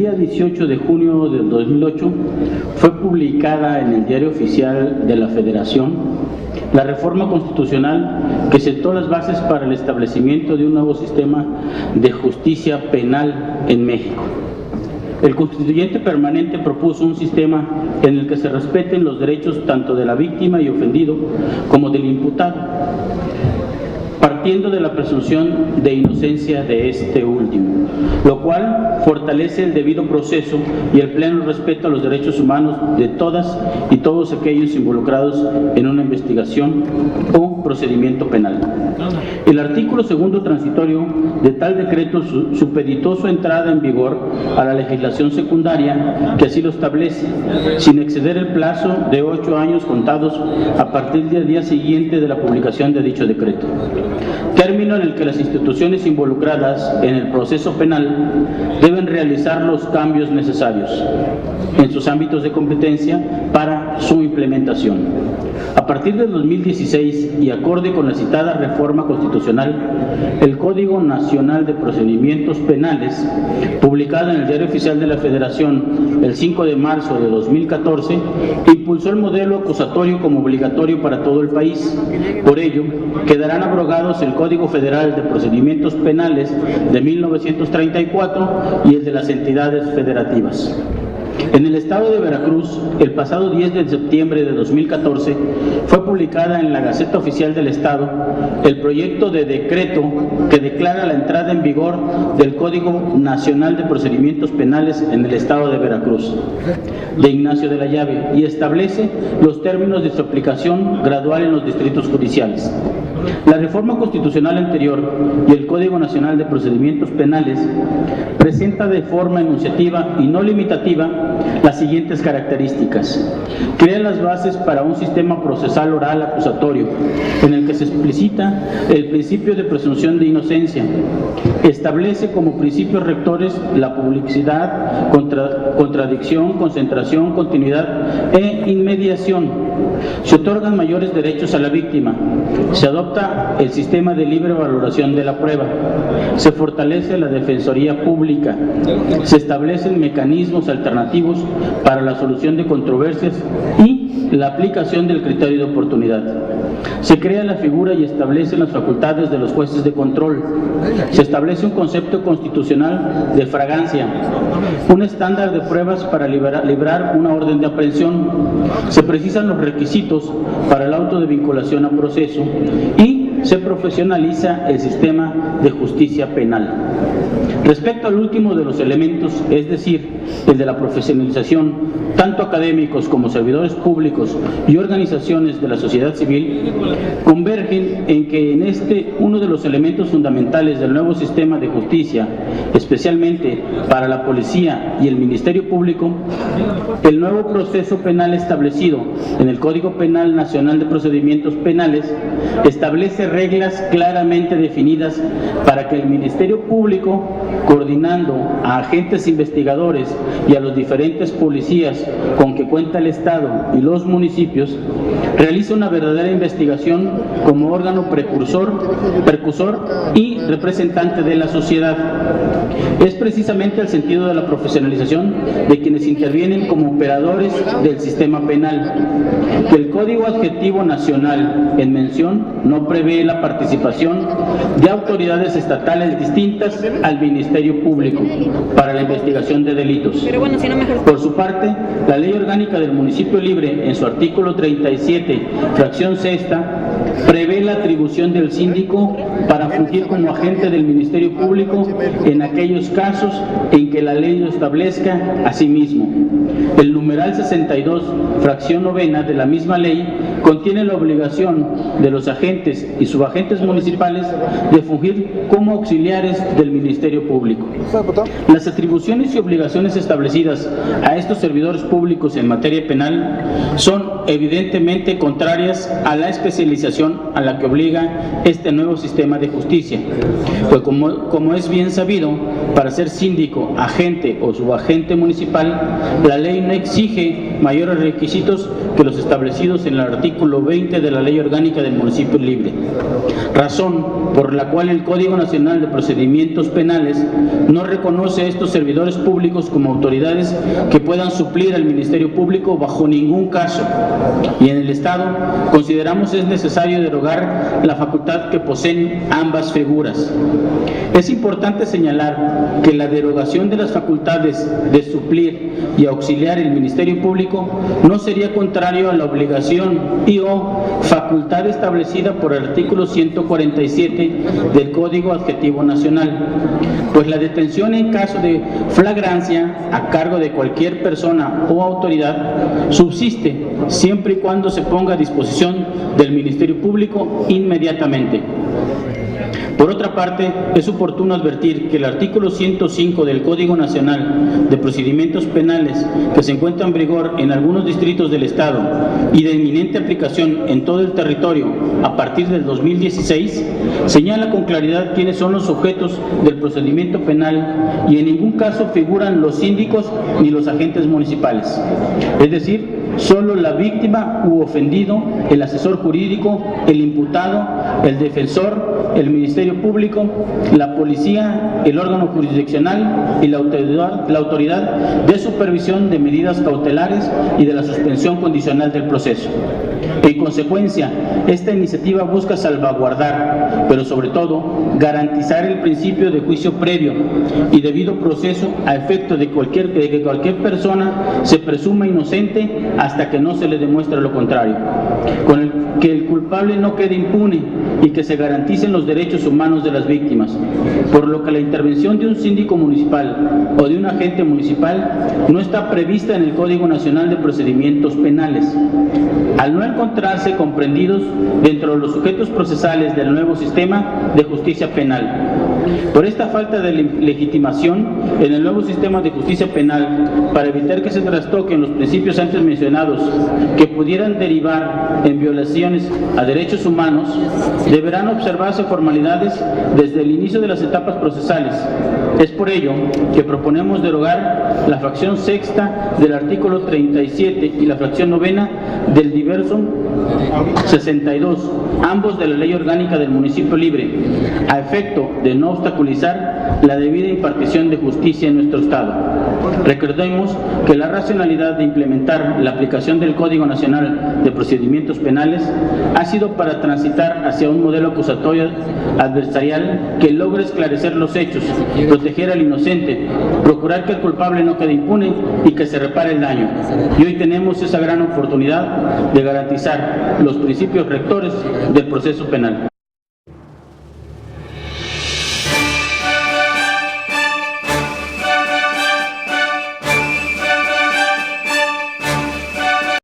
día 18 de junio del 2008 fue publicada en el Diario Oficial de la Federación la reforma constitucional que sentó las bases para el establecimiento de un nuevo sistema de justicia penal en México. El constituyente permanente propuso un sistema en el que se respeten los derechos tanto de la víctima y ofendido como del imputado, partiendo de la presunción de inocencia de este último, lo cual fortalece el debido proceso y el pleno respeto a los derechos humanos de todas y todos aquellos involucrados en una investigación o procedimiento penal. El artículo segundo transitorio de tal decreto supeditó su entrada en vigor a la legislación secundaria que así lo establece, sin exceder el plazo de 8 años contados a partir del día siguiente de la publicación de dicho decreto, término en el que las instituciones involucradas en el proceso penal deben realizar los cambios necesarios en sus ámbitos de competencia para su implementación. A partir del 2016 y acorde con la citada reforma constitucional, el Código Nacional de Procedimientos Penales, publicado en el Diario Oficial de la Federación el 5 de marzo de 2014, impulsó el modelo acusatorio como obligatorio para todo el país. Por ello, quedarán abrogados el Código Federal de Procedimientos Penales de 1934 y el de las entidades federativas. En el estado de Veracruz, el pasado 10 de septiembre de 2014, fue publicada en la Gaceta Oficial del Estado el proyecto de decreto que declara la entrada en vigor del Código Nacional de Procedimientos Penales en el estado de Veracruz, de Ignacio de la Llave, y establece los términos de su aplicación gradual en los distritos judiciales. La reforma constitucional anterior y el Código Nacional de Procedimientos Penales presenta de forma enunciativa y no limitativa las siguientes características. Crea las bases para un sistema procesal oral acusatorio en el que se explicita el principio de presunción de inocencia. Establece como principios rectores la publicidad, contradicción, concentración, continuidad e inmediación. Se otorgan mayores derechos a la víctima. Se adopta el sistema de libre valoración de la prueba. Se fortalece la defensoría pública. Se establecen mecanismos alternativos para la solución de controversias y la aplicación del criterio de oportunidad. Se crea la figura y establecen las facultades de los jueces de control. Se establece un concepto constitucional de fragancia, un estándar de pruebas para librar una orden de aprehensión. Se precisan los requisitos para el auto de vinculación a proceso y se profesionaliza el sistema de justicia penal. Respecto al último de los elementos, es decir, el de la profesionalización, tanto académicos como servidores públicos y organizaciones de la sociedad civil, convergen en que en uno de los elementos fundamentales del nuevo sistema de justicia, especialmente para la policía y el Ministerio Público, el nuevo proceso penal establecido en el Código Penal Nacional de Procedimientos Penales establece reglas claramente definidas para que el Ministerio Público, coordinando a agentes investigadores y a los diferentes policías con que cuenta el Estado y los municipios, realice una verdadera investigación como órgano precursor y representante de la sociedad. Es precisamente el sentido de la profesionalización de quienes intervienen como operadores del sistema penal, que el Código Adjetivo Nacional en mención no prevé la participación de autoridades estatales distintas al Ministerio Público para la investigación de delitos. Por su parte, la Ley Orgánica del Municipio Libre, en su artículo 37, fracción sexta, prevé la atribución del síndico para fungir como agente del Ministerio Público en aquellos casos en que la ley lo establezca a sí mismo. El numeral 62, fracción novena de la misma ley, contiene la obligación de los agentes y subagentes municipales de fungir como auxiliares del Ministerio Público. Las atribuciones y obligaciones establecidas a estos servidores públicos en materia penal son evidentemente contrarias a la especialización a la que obliga este nuevo sistema de justicia, pues como es bien sabido, para ser síndico, agente o subagente municipal, la ley no exige mayores requisitos que los establecidos en el artículo 20 de la Ley Orgánica del Municipio Libre, razón por la cual el Código Nacional de Procedimientos Penales no reconoce a estos servidores públicos como autoridades que puedan suplir al Ministerio Público bajo ningún caso, y en el Estado consideramos es necesario derogar la facultad que poseen ambas figuras. Es importante señalar que la derogación de las facultades de suplir y auxiliar el Ministerio Público no sería contrario a la obligación y o facultad establecida por el artículo 147 del Código Adjetivo Nacional, pues la detención en caso de flagrancia a cargo de cualquier persona o autoridad subsiste siempre y cuando se ponga a disposición del Ministerio Público inmediatamente. Por otra parte, es oportuno advertir que el artículo 105 del Código Nacional de Procedimientos Penales, que se encuentra en vigor en algunos distritos del Estado y de inminente aplicación en todo el territorio a partir del 2016, señala con claridad quiénes son los sujetos del procedimiento penal y en ningún caso figuran los síndicos ni los agentes municipales. Es decir, solo la víctima u ofendido, el asesor jurídico, el imputado, el defensor, el Ministerio Público, la policía, el órgano jurisdiccional y la autoridad de supervisión de medidas cautelares y de la suspensión condicional del proceso. En consecuencia, esta iniciativa busca salvaguardar, pero sobre todo garantizar el principio de juicio previo y debido proceso a efecto de que cualquier persona se presuma inocente hasta que no se le demuestre lo contrario, con el que el culpable no quede impune y que se garanticen los derechos humanos de las víctimas, por lo que la intervención de un síndico municipal o de un agente municipal no está prevista en el Código Nacional de Procedimientos Penales, al no encontrarse comprendidos dentro de los sujetos procesales del nuevo sistema de justicia penal. Por esta falta de legitimación en el nuevo sistema de justicia penal, para evitar que se trastoquen los principios antes mencionados que pudieran derivar en violaciones a derechos humanos, deberán observarse formalidades desde el inicio de las etapas procesales. Es por ello que proponemos derogar la fracción sexta del artículo 37 y la fracción novena del diverso 62, ambos de la Ley Orgánica del Municipio Libre, a efecto de no obstaculizar la debida impartición de justicia en nuestro Estado. Recordemos que la racionalidad de implementar la aplicación del Código Nacional de Procedimientos Penales ha sido para transitar hacia un modelo acusatorio adversarial que logre esclarecer los hechos, proteger al inocente, procurar que el culpable no quede impune y que se repare el daño. Y hoy tenemos esa gran oportunidad de garantizar los principios rectores del proceso penal.